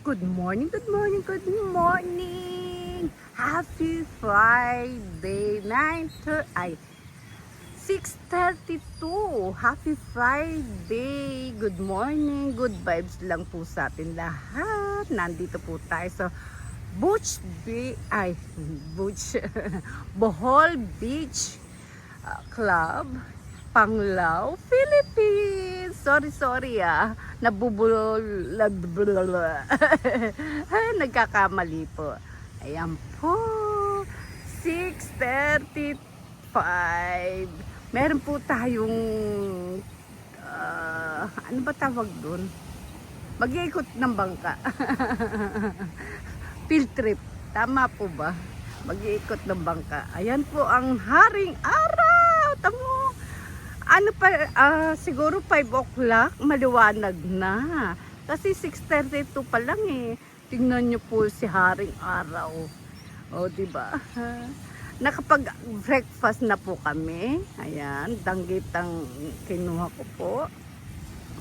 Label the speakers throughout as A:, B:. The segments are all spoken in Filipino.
A: Good morning, good morning, good morning! Happy Friday, 6:32. Happy Friday! Good morning, good vibes lang po sa atin lahat. Nandito po tayo sa Beach, Bohol Beach Club, Panglao, Philippines. Sorry nabubulol. Nagkakamali po. Ayan po. 6:35. Meron po tayong ano ba tawag doon? Mag-iikot ng bangka. Field trip. Tama po ba? Mag-iikot ng bangka. Ayan po ang haring araw. Tamo. Ano pa, siguro 5 o'clock, maliwanag na. Kasi 6:32 pa lang eh. Tingnan nyo po si haring araw. O, diba? Nakapag-breakfast na po kami. Ayan, danggit ang kinuha ko po.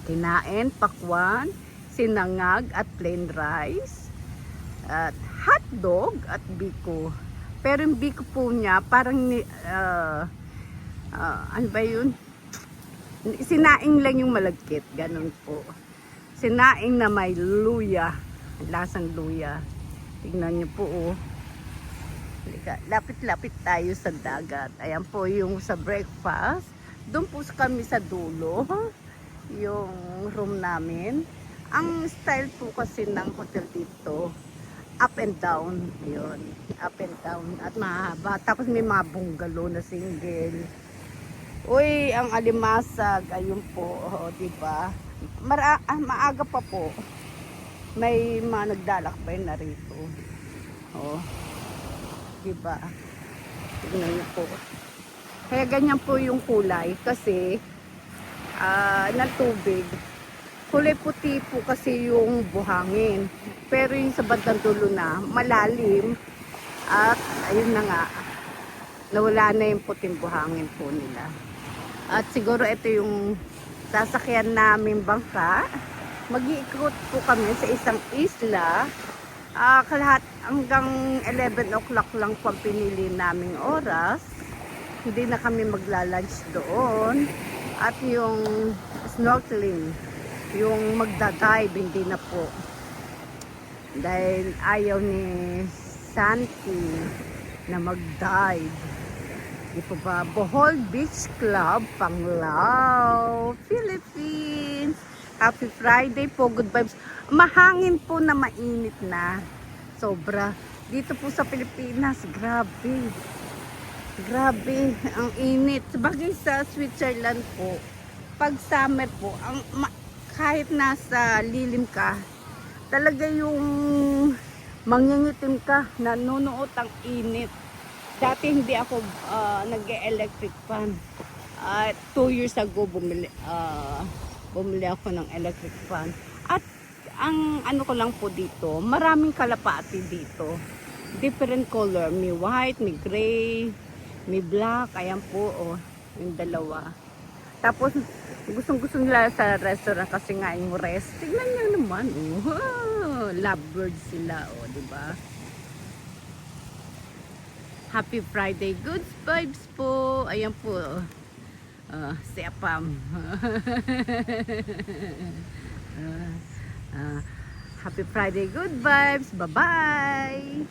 A: Kinain, pakwan, sinangag at plain rice. At hotdog at biko. Pero yung biko po niya, parang ano ba yun? Sinaing lang yung malagkit, ganun po. Sinaing na may luya, lasang luya. Tingnan nyo po oh. Lapit-lapit tayo sa dagat. Ayan po yung sa breakfast. Doon po kami sa dulo, yung room namin. Ang style po kasi ng hotel dito, up and down. Yun, up and down. At mahaba. Tapos may mga bungalow na single. Uy, ang alimasag, ayun po, oh, diba? Maaga pa po. May mga naglalakbay na rito. Oh, diba? Tignan niyo po. Kaya ganyan po yung kulay kasi ng tubig. Kulay puti po kasi yung buhangin. Pero yung sa bandang dulo na, malalim. At ayun na nga, nawala na yung puting buhangin po nila. At siguro ito yung sasakyan namin bangka. Mag-iikot po kami sa isang isla. Kalahat hanggang 11 o'clock lang po ang pinili naming oras. Hindi na kami magla-lunch doon. At yung snorkeling, yung magda-dive, hindi na po. Dahil ayaw ni Santi na mag-dive. Ito ba? Bohol Beach Club, Panglao, Philippines. Happy Friday po, good vibes. Mahangin po na mainit na. Sobra. Dito po sa Pilipinas, grabe. Grabe, ang init. Sabagay sa Switzerland po, pag summer po, kahit nasa lilim ka, talaga yung mangingitim ka, nanunuot ang init. Dati hindi ako nag-electric fan. 2 years ago bumili ako ng electric fan. At ang ano ko lang po dito, maraming kalapati dito. Different color, may white, may gray, may black. Ayan po oh, yung dalawa. Tapos gustong-gusto nila sa restaurant kasi nga yung rest. Tignan niyo naman oh. Lovebirds sila oh, di ba? Happy Friday, good vibes po. Ayan po. Si Apam. Happy Friday, good vibes. Bye-bye.